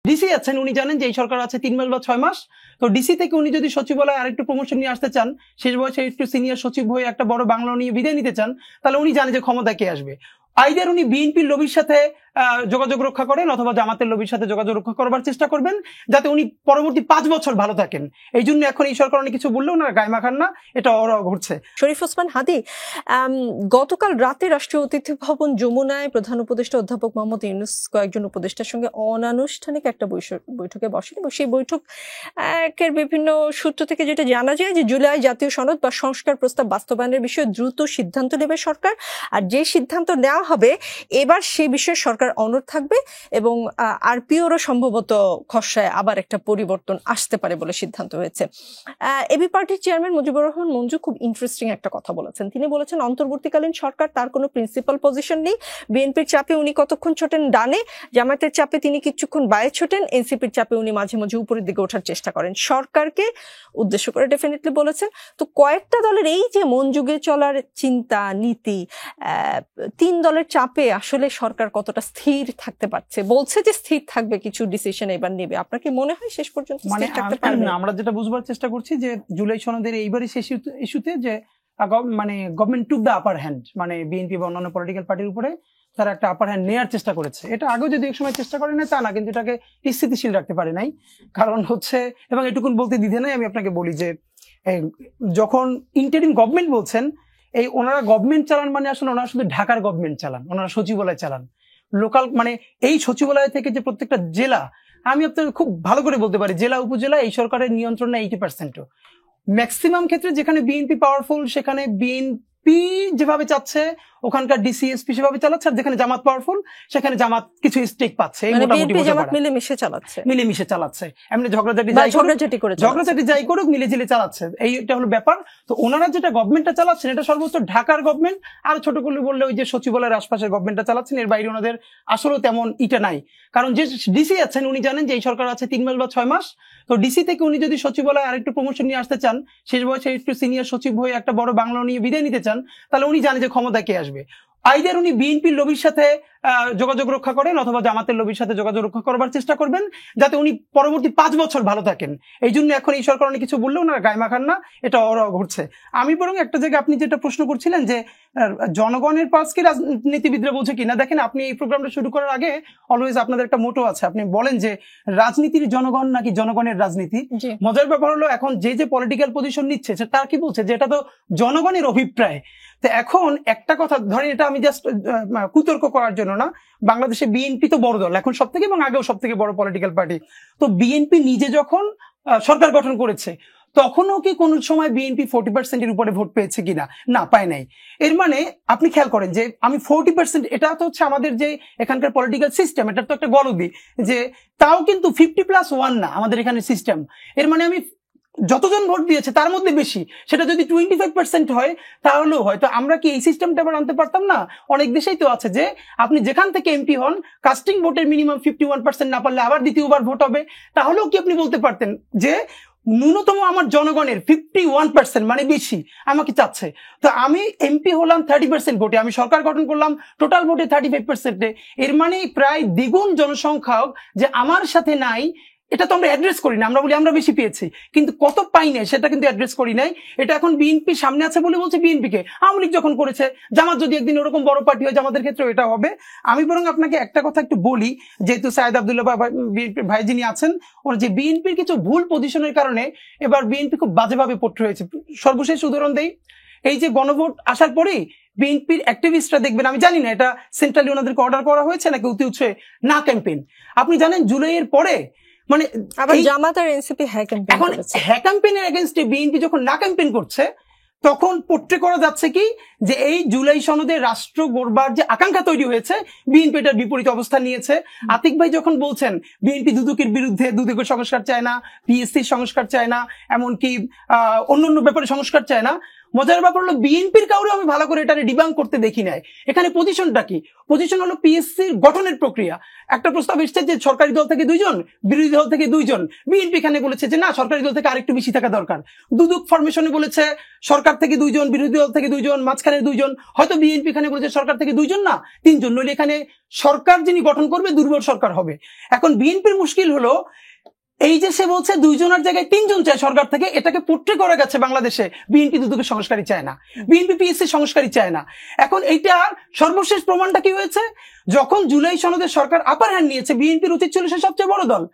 DC আছেন, উনি জানেন যে এই সরকার আছে 3 মাস বা 6 মাস। তো ডিসি থেকে উনি যদি সচিবালয়ে আরেকটু প্রমোশন নিয়ে আসতে চান, শেষ বয়সে একটু সিনিয়র সচিব হয়ে একটা বড় বাংলা নিয়ে বিদায় নিতে চান, তাহলে উনি জানেন যে ক্ষমতা কে আসবে। আইদার উনি বিএনপির লবির সাথে যোগাযোগ রক্ষা করেন অথবা জামাতের লবির সাথে যোগাযোগ রক্ষা করবার চেষ্টা করবেন, যাতে উনি পরবর্তী 5 বছর ভালো থাকেন। এই জন্য এখন এই সরকার অনেক কিছু বললেও না গায়ে মাখান না, এটা ওরা ঘুরছে। শরীফ ওসমান হাদী, গতকাল রাতে রাষ্ট্রীয় অতিথি ভবন যমুনায় প্রধান উপদেষ্টা অধ্যাপক মোহাম্মদ ইউনূস কয়েকজন উপদেষ্টার সঙ্গে অনানুষ্ঠানিক একটা বৈঠকে বসেন এবং সেই বৈঠকের বিভিন্ন সূত্র থেকে যেটা জানা যায় যে জুলাই জাতীয় সনদ বা সংস্কার প্রস্তাব বাস্তবায়নের বিষয়ে দ্রুত সিদ্ধান্ত নেবে সরকার, আর যে সিদ্ধান্ত নেওয়া হবে এবার সে বিষয়ে সরকার অনড় থাকবে এবং আরপিওরও সম্ভবত খসড়ায় আবার একটা পরিবর্তন আসতে পারে বলে সিদ্ধান্ত হয়েছে। এবি পার্টির চেয়ারম্যান মুজিবুর রহমান মঞ্জু খুব ইন্টারেস্টিং একটা কথা বলেছেন। তিনি বলেছেন অন্তর্বর্তীকালীন সরকার তার কোনো প্রিন্সিপাল পজিশন নেই, বিএনপির চাপে উনি কতক্ষণ ছোটেন ডানে, জামায়াতের চাপে তিনি কিছুক্ষণ বায়ে ছোটেন, এনসিপির চাপে উনি মাঝে মাঝে উপরের দিকে ওঠার চেষ্টা করেন। সরকারকে উদ্দেশ্য করে ডেফিনেটলি বলেছেন। তো কয়েকটা দলের এই যে মন যুগে চলার চিন্তা নীতি, 3 দলের চাপে আসলে সরকার কতটা স্থির থাকতে পারছে? বলছে যে স্থির থাকবে, কিছু ডিসিশন এবার নেবে। আপনার কি মনে হয় শেষ পর্যন্ত স্থির থাকতে পারবে? আমরা যেটা বুঝবার চেষ্টা করছি যে জুলাই সনদের এইবারই শেষ ইস্যুতে যে মানে government took the upper hand, মানে বিএনপি বা অন্যান্য পলিটিক্যাল পার্টির উপরে তারা একটা আপার হ্যান্ড নেওয়ার চেষ্টা করেছে। এটা আগেও যদি এক সময় চেষ্টা করে না তা না, কিন্তু এটাকে স্থিতিশীল রাখতে পারে নাই। কারণ হচ্ছে, এবং এটুকুন বলতে দ্বিধা নাই, আমি আপনাকে বলি যে যখন ইন্টারিম গভর্নমেন্ট বলছেন, এই ওনারা গভর্নমেন্ট চালান মানে আসলে ওনারা শুধু ঢাকার গভর্নমেন্ট চালান, ওনারা সচিবালয় চালান। লোকাল মানে এই সচিবালয় থেকে যে প্রত্যেকটা জেলা, আমি আপনাকে খুব ভালো করে বলতে পারি, জেলা উপজেলা এই সরকারের নিয়ন্ত্রণে 80%। ম্যাক্সিমাম ক্ষেত্রে যেখানে বিএনপি পাওয়ারফুল সেখানে বিএনপি যেভাবে চাচ্ছে ওখানকার ডিসিএসপি সেভাবে চালাচ্ছে, আর যেখানে জামাত পাওয়ারফুল সেখানে জামাত কিছু স্টেক পাচ্ছে। মিলেমিশে চালাচ্ছে, এমনি ঝগড়াঝাটি যাই করুক মিলেঝিলে চালাচ্ছে, এইটা হলো ব্যাপার। তো ওনারা যেটা গভর্নমেন্টটা চালাচ্ছেন এটা সর্বোচ্চ ঢাকার গভর্নমেন্ট, আর ছোট করে বললে ওই যে সচিবালয়ের আশপাশের গভর্নমেন্টটা চালাচ্ছেন, এর বাইরে ওনাদের আসলে তেমন ইটা নাই। কারণ যে ডিসি আছেন উনি জানেন যে এই সরকার আছে 3 মাস বা 6 মাস। তো ডিসি থেকে উনি যদি সচিবালয়ে আরেকটু প্রমোশন নিয়ে আসতে চান, শেষ বয়সে একটু সিনিয়র সচিব হয়ে একটা বড় বাংলা নিয়ে বিদায় নিতে চান, তাহলে উনি জানেন যে ক্ষমতা কে আসবে। আইদার উনি বিএনপির লবির সাথে যোগাযোগ রক্ষা করেন অথবা জামাতের লবির সাথে যোগাযোগ রক্ষা করবার চেষ্টা করবেন, যাতে উনি পরবর্তী 5 বছর ভালো থাকেন। এই জন্য এখন এই সরকার অনেক কিছু বললেও না গায়ে মাখান না, এটা ওরা ঘুরছে। আমি বরং একটা জায়গায় আপনি যেটা প্রশ্ন করছিলেন যে জনগণের পালসকে রাজনীতিবিদরা বোঝে কিনা, দেখেন আপনি এই প্রোগ্রামটা শুরু করার আগে অলওয়েজ আপনাদের একটা মোটো আছে, আপনি বলেন যে রাজনীতির জনগণ নাকি জনগণের রাজনীতি। মজার ব্যাপার হলো এখন যে পলিটিক্যাল পজিশন নিচ্ছে তার কি বলছে যে এটা তো জনগণের অভিপ্রায়। তো এখন একটা কথা ধরেন, এটা আমি জাস্ট কুতর্ক করার জন্য না, বাংলাদেশে বিএনপি তো বড় দল এখন সব থেকে, এবং আগেও সব থেকে বড় পলিটিক্যাল পার্টি। তো বিএনপি নিজে যখন সরকার গঠন করেছে তখনও কি কোন সময় বিএনপি 40%-এর উপরে ভোট পেয়েছে কিনা? না, পায় নাই। এর মানে আপনি খেয়াল করেন যে আমি 40%, এটা তো হচ্ছে আমাদের যে এখানকার পলিটিক্যাল সিস্টেম, এটা তো একটা গলদি, যে তাও কিন্তু 50+1 না আমাদের এখানে সিস্টেম। এর মানে আমি যতজন ভোট দিয়েছে তার মধ্যে বেশি, সেটা যদি 25% হয় তাহলেও হয়। তো আমরা কি এই সিস্টেমটা আবার আনতে পারতাম না? অনেক দেশেই তো আছে যে আপনি যেখান থেকে এমপি হন কাস্টিং ভোটের মিনিমাম 51% না পারলে আবার দ্বিতীয়বার ভোট হবে, তাহলেও কি আপনি বলতে পারতেন যে ন্যূনতম আমার জনগণের 51% মানে বেশি আমাকে চাচ্ছে। তো আমি এমপি হলাম 30% ভোটে, আমি সরকার গঠন করলাম টোটাল ভোটে 35%-এ। এর মানে প্রায় দ্বিগুণ জনসংখ্যাও যে আমার সাথে নাই, এটা তো আমরা অ্যাড্রেস করি না। আমরা বলি আমরা বেশি পেয়েছি, কিন্তু কত পাই নাই সেটা কিন্তু অ্যাড্রেস করি নাই। এটা এখন বিএনপি সামনে আছে বলে বলছে বিএনপিকে, আওয়ামী লীগ যখন করেছে, জামাত যদি একদিন ওরকম বড় পার্টি হয় জামাতের ক্ষেত্রে এটা হবে। আমি বরং আপনাকে একটা কথা একটু বলি, যেহেতু সায়েদ আব্দুল্লাহ বিএনপির ভাই যিনি আছেন, ওর যে বিএনপির কিছু ভুল পজিশনের কারণে এবার বিএনপি খুব বাজেভাবে পড়তে হয়েছে। সর্বশেষ উদাহরণ দেই, এই যে গণভোট আসার পরেই বিএনপির অ্যাক্টিভিস্টরা দেখবেন, আমি জানি না এটা সেন্ট্রালি ওনাদেরকে অর্ডার করা হয়েছে নাকি অতি উৎসে না ক্যাম্পেইন। আপনি জানেন জুলাইয়ের পরে মানে আবার জামাত আর এনসিপি হ্যাঁ ক্যাম্পেইনের এগেইনস্টে বিএনপি যখন না ক্যাম্পেইন করছে তখন পোট্রে করা যাচ্ছে কি যে এই জুলাই সনদে রাষ্ট্র গড়বার যে আকাঙ্ক্ষা তৈরি হয়েছে বিএনপি এটার বিপরীত অবস্থান নিয়েছে। আতিক ভাই যখন বলছেন বিএনপি দুদকের বিরুদ্ধে, দুদকের সংস্কার চায় না, পিএসসির সংস্কার চায় না, এমনকি অন্যান্য ব্যাপারে সংস্কার চায় না, মজার ব্যাপার হলো বিএনপির কাউরে আমি ভালো করে এটা ডিবাং করতে দেখি নাই। এখানে পজিশনটা কি? পজিশন হলো পিএসসির গঠনের প্রক্রিয়া। একটা প্রস্তাব এসেছে যে সরকারি দল থেকে 2 জন, বিরোধী দল থেকে 2 জন। বিএনপি এখানে বলেছে যে না, সরকারি দল থেকে আরেকটু বেশি থাকা দরকার। দুদক ফরমেশনে বলেছে সরকার থেকে 2 জন, বিরোধী দল থেকে 2 জন, মাঝখানে 2 জন। হয়তো বিএনপি এখানে বলেছে সরকার থেকে 2 জন না 3 জন, নইলে এখানে সরকার যিনি গঠন করবে দুর্বল সরকার হবে। এখন বিএনপির মুশকিল হলো এই যে সে বলছে 2 জনের জায়গায় 3 জন চায় সরকার থেকে, এটাকে পোট্রে করা গেছে বাংলাদেশে। বিএনপি দুদকের সংস্কারই চায় না, বিএনপি পিএসসি সংস্কারই চায় না। এখন এইটা সর্বশেষ প্রমাণটা কি হয়েছে? যখন জুলাই সনদের সরকার আপার হ্যান্ড নিয়েছে, বিএনপির উচিত ছিল সে সবচেয়ে বড় দল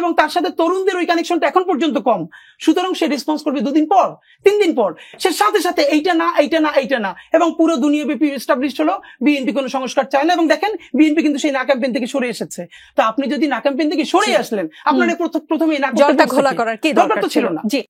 এবং তার সাথে তরুণদের ওই কানেকশনটা এখন পর্যন্ত কম। সুতরাং সে রেসপন্স করবে 2 দিন পর, 3 দিন পর, সে সাথে সাথে এইটা না এবং পুরো দুনিয়াব্যাপী এস্টাবলিশড হলো বিএনপি কোনো সংস্কার চায় না। এবং দেখেন বিএনপি কিন্তু সেই না ক্যাম্পেইন থেকে সরে এসেছে। তো আপনি যদি না ক্যাম্পেইন থেকে সরে আসলেন, আপনার প্রথমে না জলটা ঘোলা করার কি দরকার ছিল না। জি।